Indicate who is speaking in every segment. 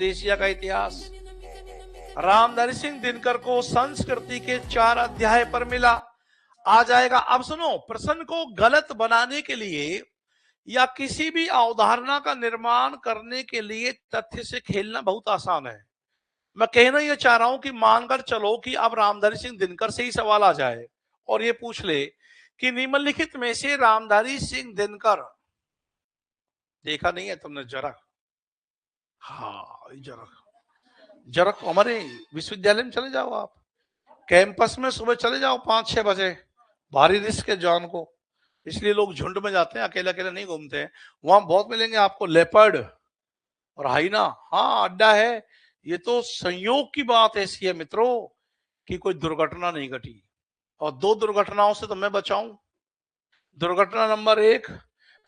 Speaker 1: Asia का इतिहास। रामधारी सिंह दिनकर को संस्कृति के 4 अध्याय पर मिला। आ जाएगा। अब सुनो, प्रश्न को गलत बनाने के लिए या किसी भी अवधारणा का निर्माण करने के लिए तथ्य से खेलना बहुत आसान है। मैं कहना यह चाह रहा हूं कि मानकर चलो कि अब रामधारी सिंह दिनकर से ही सवाल आ जाए और ये पूछ ले कि निम्नलिखित में से रामधारी सिंह दिनकर, देखा नहीं है तुमने जरक? हाँ, जरक। जरक हमारे विश्वविद्यालय में चले जाओ, आप कैंपस में सुबह चले जाओ 5-6 बजे। भारी रिस्क है जान को, इसलिए लोग झुंड में जाते हैं, अकेले अकेले नहीं घूमते हैं। वहां बहुत मिलेंगे आपको लेपर्ड और हाइना। हाँ, अड्डा है। ये तो संयोग की बात ऐसी है मित्रों कि कोई दुर्घटना नहीं घटी, और 2 दुर्घटनाओं से तो मैं बचाऊं। दुर्घटना नंबर 1,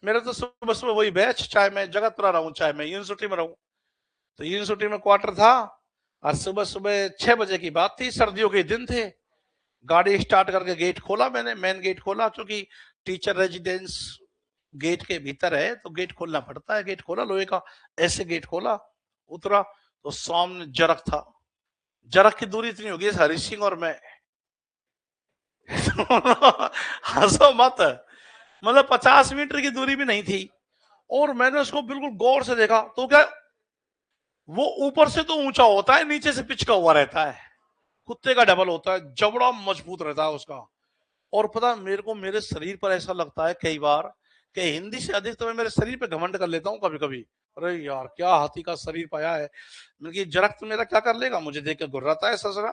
Speaker 1: मेरा तो सुबह सुबह वही बैच, चाहे मैं जगतपुरा रहूं चाहे मैं यूनिवर्सिटी में रहूं, तो यूनिवर्सिटी में क्वार्टर था और सुबह सुबह 6 बजे की बात थी, सर्दियों के दिन थे। गाड़ी स्टार्ट करके गेट खोला मैंने, मेन गेट खोला, क्योंकि टीचर रेजिडेंस गेट के भीतर है तो गेट खोलना पड़ता है। गेट खोला लोहे का, ऐसे गेट खोला, उतरा तो सामने जरक था। जरक की दूरी इतनी होगी हरी सिंह और मैं। हंसो मत, मतलब 50 मीटर की दूरी भी नहीं थी। और मैंने उसको बिल्कुल गौर से देखा तो क्या, वो ऊपर से तो ऊंचा होता है, नीचे से पिचका हुआ रहता है, कुत्ते का डबल होता है, जबड़ा मजबूत रहता है उसका। और पता मेरे को, मेरे शरीर पर ऐसा लगता है कई बार कि हिंदी से अधिक तो मैं मेरे शरीर पे घमंड कर लेता हूँ कभी कभी। अरे यार, क्या हाथी का शरीर पाया है। मतलब जरक तो मेरा क्या कर लेगा, मुझे देख के गुर्राता है ससरा।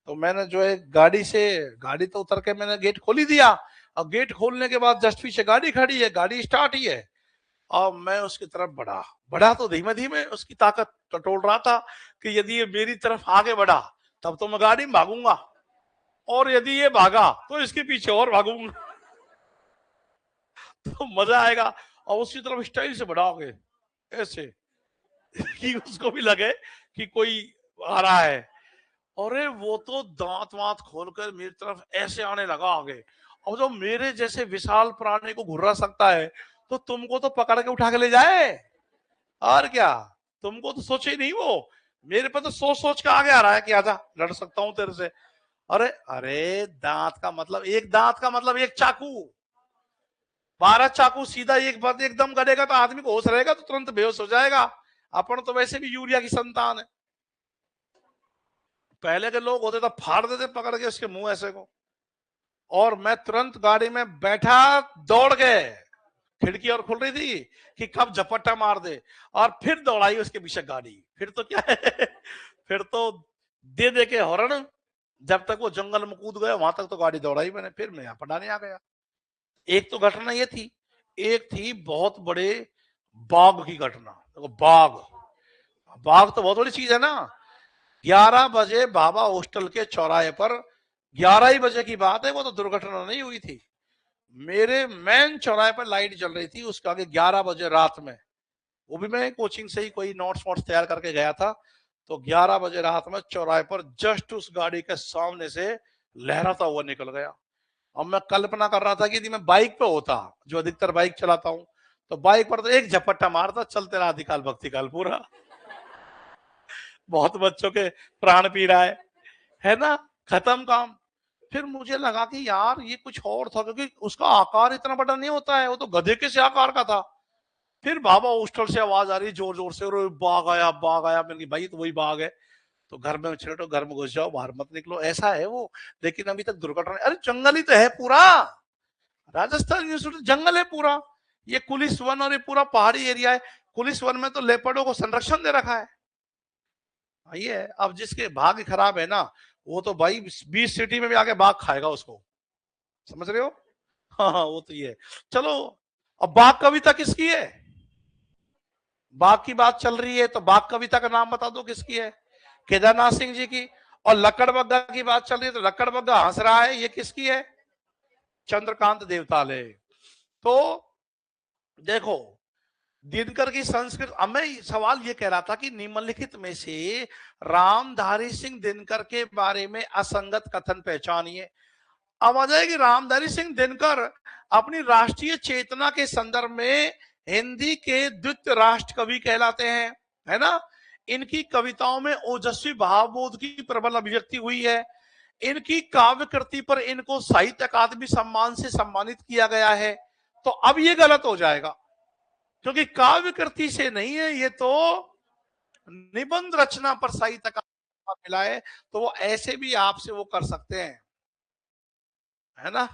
Speaker 1: तो मैंने जो है गाड़ी तो उतर के मैंने गेट खोल ही दिया। अब गेट खोलने के बाद जस्ट पीछे गाड़ी खड़ी है, गाड़ी स्टार्ट ही है। और मैं उसकी तरफ बढ़ा बढ़ा तो धीमे धीमे उसकी ताकत टटोल रहा था कि यदि ये मेरी तरफ आगे बढ़ा तब तो मैं गाड़ी में भागूंगा, और यदि ये भागा तो इसके पीछे और भागूंगा। तो मजा आएगा। और उसकी तरफ स्टाइल से बढ़ाओगे ऐसे कि उसको भी लगे कि कोई आ रहा है। अरे वो तो दांत वांत खोलकर मेरी तरफ ऐसे आने लगा आगे। और जो मेरे जैसे विशाल प्राणी को घुर्रा सकता है तो तुमको तो पकड़ के उठा के ले जाए, और क्या। तुमको तो सोचे ही नहीं, वो मेरे पे तो सोच सोच के आगे आ रहा है कि आजा लड़ सकता हूं तेरे से। अरे अरे, दांत का मतलब एक, दांत का मतलब एक चाकू। 12 चाकू सीधा एक बात एकदम करेगा तो आदमी को होश रहेगा तो तुरंत बेहोश हो जाएगा। अपन तो वैसे भी यूरिया की संतान है। पहले के लोग होते तो फाड़ देते पकड़ के उसके मुंह ऐसे को। और मैं तुरंत गाड़ी में बैठा, दौड़ गए, खिड़की और खुल रही थी कि कब झपट्टा मार दे, और फिर दौड़ाई उसके पीछे गाड़ी। फिर तो क्या है फिर तो दे दे के हॉर्न, जब तक वो जंगल में कूद गए वहां तक तो गाड़ी दौड़ाई मैंने, फिर मैं यहाँ पटाने आ गया। एक तो घटना ये थी, एक थी बहुत बड़े बाघ की घटना। देखो बाघ, बाघ तो बहुत बड़ी चीज है ना। 11 बजे बाबा हॉस्टल के चौराहे पर, 11 ही बजे की बात है, वो तो दुर्घटना नहीं हुई थी। मेरे मेन चौराहे पर लाइट जल रही थी, उसके आगे 11 बजे रात में, वो भी मैं कोचिंग से ही कोई नोट्स वोट्स तैयार करके गया था। तो 11 बजे रात में चौराहे पर जस्ट उस गाड़ी के सामने से लहराता हुआ निकल गया। अब मैं कल्पना कर रहा था कि यदि मैं बाइक पे होता, जो अधिकतर बाइक चलाता हूं, तो बाइक पर तो एक झपट्टा मारता, चलते रहा अधिकाल भक्ति काल पूरा। बहुत बच्चों के प्राण पी रहा है ना, खत्म काम। फिर मुझे लगा कि यार ये कुछ और था, क्योंकि उसका आकार इतना बड़ा नहीं होता है, वो तो गधे के से आकार का था। फिर बाबा हॉस्टल से आवाज आ रही जोर जोर से, और बाघ आया बाघ आया। मैंने भाई तो वही बाघ है, तो घर में छिड़ो, घर में घुस जाओ, बाहर मत निकलो, ऐसा है वो। लेकिन अभी तक दुर्घटना, अरे जंगल ही तो है पूरा, राजस्थान यूनिवर्सिटी जंगल है पूरा। ये कुलिस वन और ये पूरा पहाड़ी एरिया है। कुलिस वन में तो लेपर्डों को संरक्षण दे रखा है। ये है, अब जिसके भाग्य खराब है ना, वो तो भाई 20 सिटी में भी आके बाघ खाएगा उसको, समझ रहे हो। हाँ हाँ, वो तो ये। चलो, अब बाघ कविता किसकी है? बाघ की बात चल रही है तो बाघ कविता का नाम बता दो किसकी है? केदारनाथ सिंह जी की। और लक्कड़बग्गा की बात चल रही है तो लक्कड़बग्गा हंस रहा है, ये किसकी है? चंद्रकांत देवताले। तो देखो, दिनकर की संस्कृत। अब मैं सवाल ये कह रहा था कि निम्नलिखित में से रामधारी सिंह दिनकर के बारे में असंगत कथन पहचानिए। अब आ जाएगी, रामधारी सिंह दिनकर अपनी राष्ट्रीय चेतना के संदर्भ में हिंदी के द्वितीय राष्ट्र कवि कहलाते हैं, है ना। इनकी कविताओं में ओजस्वी भावबोध की प्रबल अभिव्यक्ति हुई है। इनकी काव्य कृति पर इनको साहित्य अकादमी सम्मान से सम्मानित किया गया है। तो अब ये गलत हो जाएगा, क्योंकि काव्य कृति से नहीं है, ये तो निबंध रचना पर साहित्य अकादमी मिला है। तो वो ऐसे भी आपसे वो कर सकते हैं, है ना।